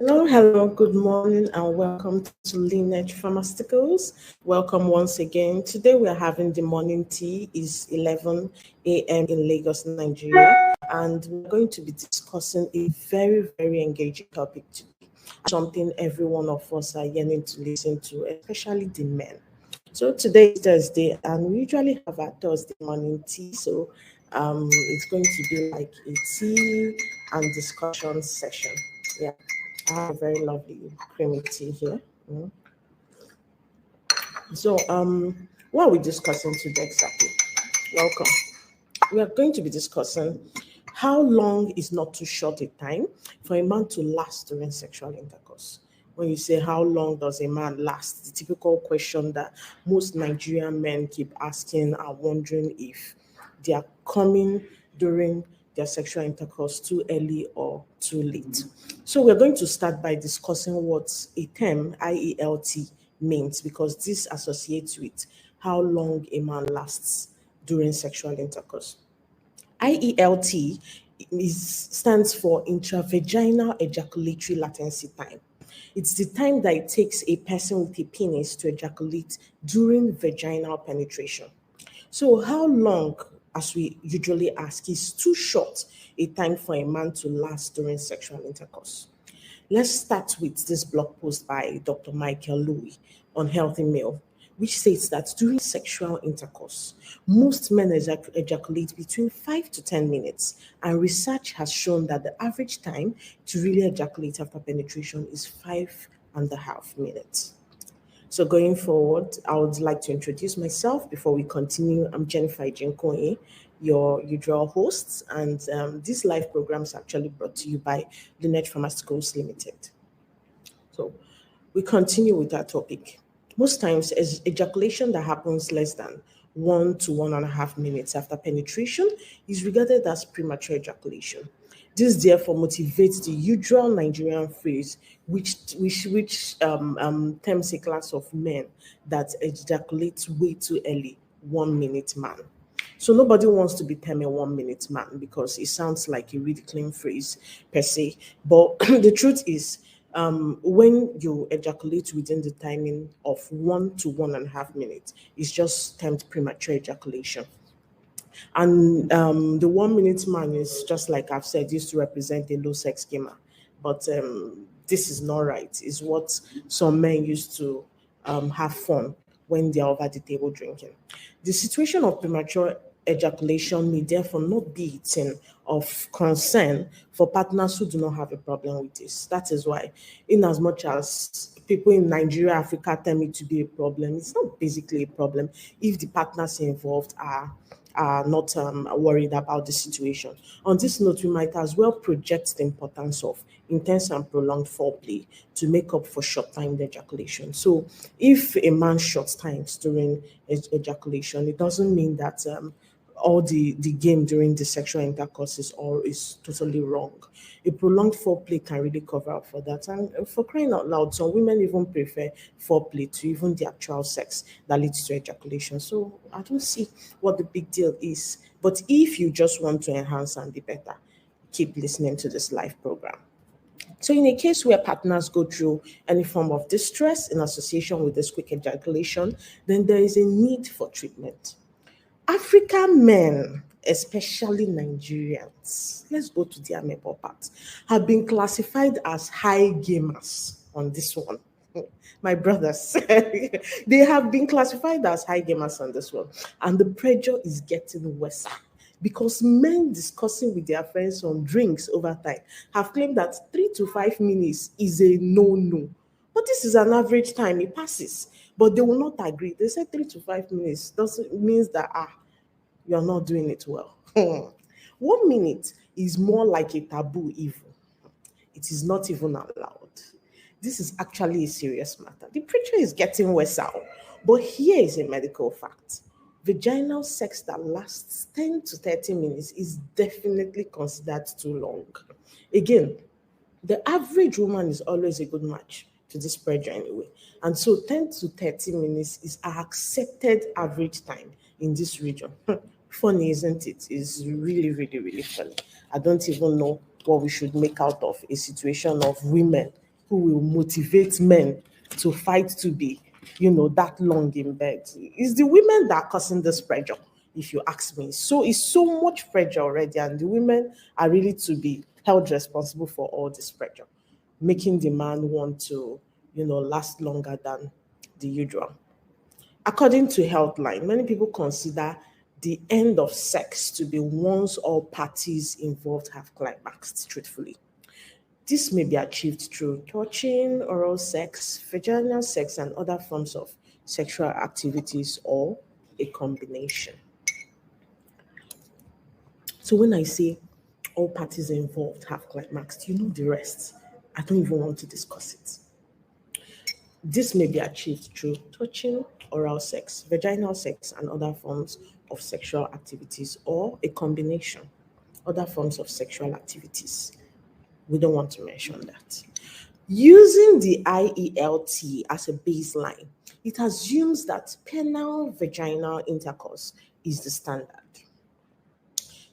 Hello, good morning, and welcome to Lineage Pharmaceuticals. Welcome once again. Today we are having the morning tea. It's 11 a.m. in Lagos, Nigeria, and we're going to be discussing a very engaging topic today. Something every one of us are yearning to listen to, especially the men. So today is Thursday, and we usually have our Thursday morning tea. So it's going to be like a tea and discussion session. Yeah. I have a very lovely creamy tea here. Mm. So, what are we discussing today exactly? Welcome. We are going to be discussing how long is not too short a time for a man to last during sexual intercourse. When you say how long does a man last, the typical question that most Nigerian men keep asking are wondering if they are coming during their sexual intercourse too early or too late. So we're going to start by discussing what a term IELT means because this associates with how long a man lasts during sexual intercourse. IELT stands for Intravaginal Ejaculatory Latency Time. It's the time that it takes a person with a penis to ejaculate during vaginal penetration. So, how long, as we usually ask, is too short a time for a man to last during sexual intercourse? Let's start with this blog post by Dr. Michael Louis on Healthy Male, which states that during sexual intercourse, most men ejaculate between 5 to 10 minutes, and research has shown that the average time to really ejaculate after penetration is 5.5 minutes. So going forward, I would like to introduce myself before we continue. I'm Jennifer Jinkoye, your usual host, and this live program is actually brought to you by Lineage Pharmaceuticals Limited. So we continue with our topic. Most times, as ejaculation that happens less than 1 to 1.5 minutes after penetration is regarded as premature ejaculation. This therefore motivates the usual Nigerian phrase, which terms a class of men that ejaculate way too early, 1 minute man. So nobody wants to be termed a 1 minute man because it sounds like a ridiculing phrase per se. But the truth is, when you ejaculate within the timing of 1 to 1.5 minutes, it's just termed premature ejaculation. And the 1 minute man is just like I've said, used to represent a low sex gamer. But this is not right. It's what some men used to have fun when they're over the table drinking. The situation of premature ejaculation may therefore not be a thing of concern for partners who do not have a problem with this. That is why, in as much as people in Nigeria, Africa tell me to be a problem, it's not basically a problem if the partners involved are not worried about the situation. On this note, we might as well project the importance of intense and prolonged foreplay to make up for short-timed ejaculation. So, if a man short times during ejaculation, it doesn't mean that all the game during the sexual intercourse is totally wrong. A prolonged foreplay can really cover up for that. And for crying out loud, some women even prefer foreplay to even the actual sex that leads to ejaculation. So I don't see what the big deal is. But if you just want to enhance and be better, keep listening to this live program. So, in a case where partners go through any form of distress in association with this quick ejaculation, then there is a need for treatment. African men, especially Nigerians, let's go to the amebo part, have been classified as high gamers on this one. My brothers, they have been classified as high gamers on this one, and the pressure is getting worse because men discussing with their friends on drinks over time have claimed that 3 to 5 minutes is a no. But this is an average time, it passes. But they will not agree. They say 3 to 5 minutes doesn't means that you're not doing it well. 1 minute is more like a taboo evil. It is not even allowed. This is actually a serious matter. The preacher is getting worse out. But here is a medical fact. Vaginal sex that lasts 10 to 30 minutes is definitely considered too long. Again, the average woman is always a good match to this pressure anyway. And so 10 to 30 minutes is our accepted average time in this region. Funny, isn't it? It's really funny. I don't even know what we should make out of a situation of women who will motivate men to fight to be, that long in bed. It's the women that are causing this pressure, if you ask me. So it's so much pressure already, and the women are really to be held responsible for all this pressure, making the man want to, last longer than the usual. According to Healthline, many people consider the end of sex to be once all parties involved have climaxed, truthfully. This may be achieved through touching, oral sex, vaginal sex, and other forms of sexual activities, or a combination. So when I say all parties involved have climaxed, you know the rest. I don't even want to discuss it. This may be achieved through touching, oral sex, vaginal sex, and other forms of sexual activities, or a combination, other forms of sexual activities. We don't want to mention that. Using the IELT as a baseline, it assumes that penile vaginal intercourse is the standard.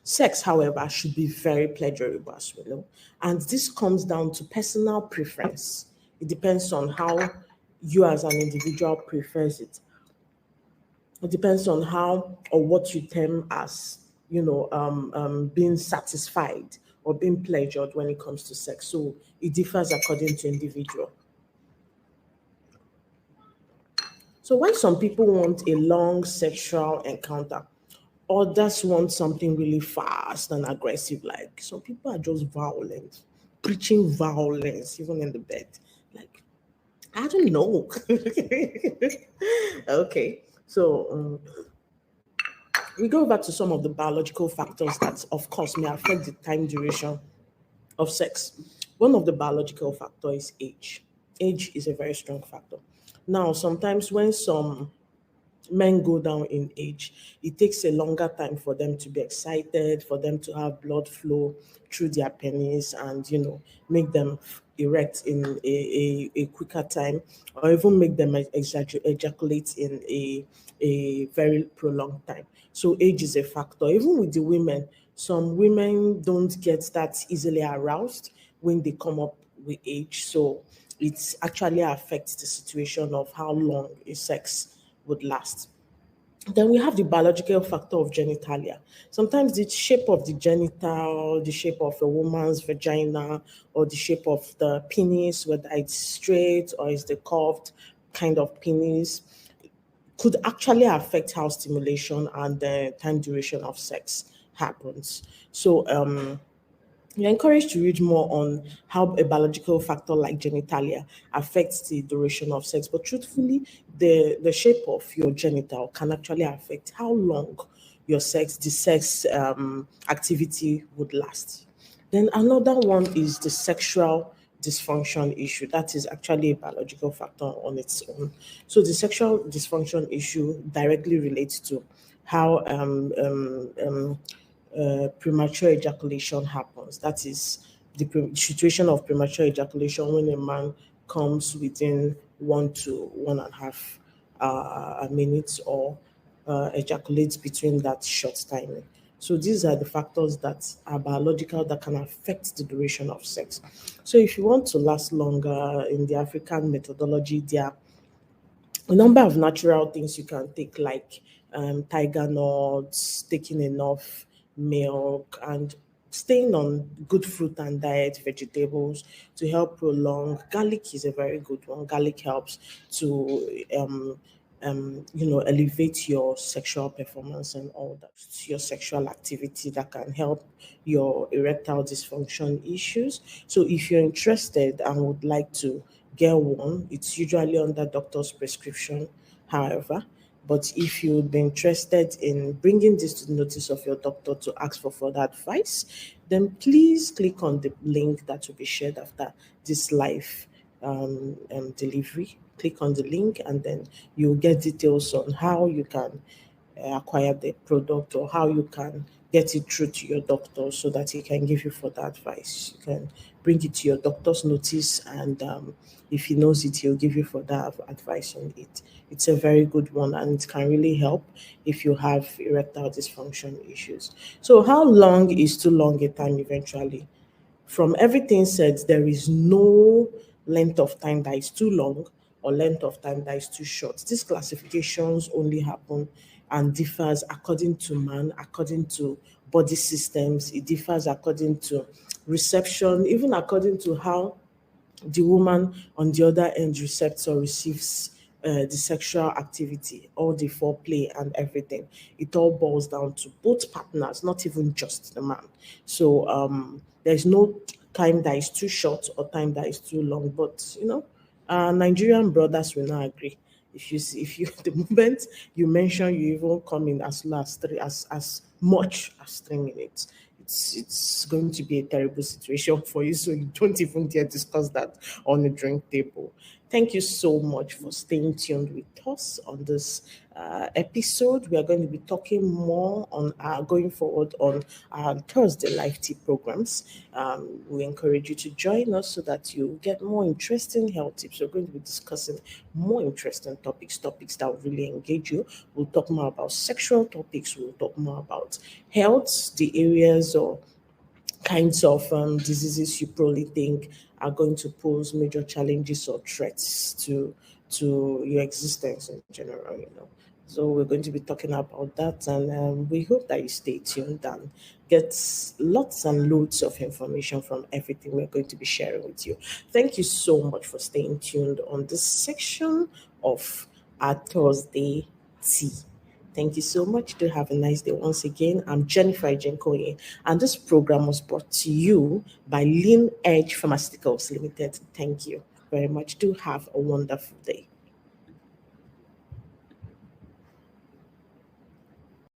Sex, however, should be very pleasurable, as we know. And this comes down to personal preference. It depends on how you as an individual prefers it. It depends on how or what you term as, being satisfied or being pleasured when it comes to sex. So it differs according to individual. So when some people want a long sexual encounter, others want something really fast and aggressive. Like some people are just violent, preaching violence even in the bed. Like, I don't know. Okay, so we go back to some of the biological factors that, of course, may affect the time duration of sex. One of the biological factors is age. Age is a very strong factor. Now, sometimes when some men go down in age, it takes a longer time for them to be excited, for them to have blood flow through their penis and, make them erect in a quicker time, or even make them ejaculate in a very prolonged time. So age is a factor. Even with the women, some women don't get that easily aroused when they come up with age. So it actually affects the situation of how long a sex would last. Then we have the biological factor of genitalia. Sometimes the shape of the genital, the shape of a woman's vagina, or the shape of the penis, whether it's straight or it's the curved kind of penis, could actually affect how stimulation and the time duration of sex happens. So you're encouraged to read more on how a biological factor like genitalia affects the duration of sex. But truthfully, the shape of your genital can actually affect how long the sex activity would last. Then another one is the sexual dysfunction issue. That is actually a biological factor on its own. So the sexual dysfunction issue directly relates to how premature ejaculation happens. That is the situation of premature ejaculation when a man comes within 1 to 1.5 minutes, or ejaculates between that short timing. So these are the factors that are biological that can affect the duration of sex. So if you want to last longer in the African methodology, there are a number of natural things you can take, like tiger nuts, taking enough milk, and staying on good fruit and diet, vegetables to help prolong. Garlic is a very good one. Garlic helps to elevate your sexual performance and all that, your sexual activity that can help your erectile dysfunction issues. So if you're interested and would like to get one, it's usually under doctor's prescription, however. But if you'd be interested in bringing this to the notice of your doctor to ask for further advice, then please click on the link that will be shared after this live delivery. Click on the link, and then you'll get details on how you can acquire the product, or how you can get it through to your doctor so that he can give you further advice. You can bring it to your doctor's notice, and if he knows it, he'll give you further advice on it. It's a very good one, and it can really help if you have erectile dysfunction issues. So how long is too long a time eventually? From everything said, there is no length of time that is too long or length of time that is too short. These classifications only happen and differs according to man, according to body systems. It differs according to reception, even according to how the woman on the other end recepts or receives the sexual activity, all the foreplay and everything. It all boils down to both partners, not even just the man. So there's no time that is too short or time that is too long. But Nigerian brothers will not agree. If you the moment you mention you even come in as low as as much as 3 minutes, it's going to be a terrible situation for you. So you don't even dare discuss that on the drink table. Thank you so much for staying tuned with us on this episode. We are going to be talking more on going forward on our Thursday live tea programs. We encourage you to join us so that you get more interesting health tips. We're going to be discussing more interesting topics that will really engage you. We'll talk more about sexual topics. We'll talk more about health, the areas or kinds of diseases you probably think are going to pose major challenges or threats to your existence in general. So we're going to be talking about that, and we hope that you stay tuned and get lots and loads of information from everything we're going to be sharing with you. Thank you so much for staying tuned on this section of our Thursday tea. Thank you so much. Do have a nice day. Once again, I'm Jennifer Jenkoye, and this program was brought to you by Lean Edge Pharmaceuticals Limited. Thank you very much. Do have a wonderful day.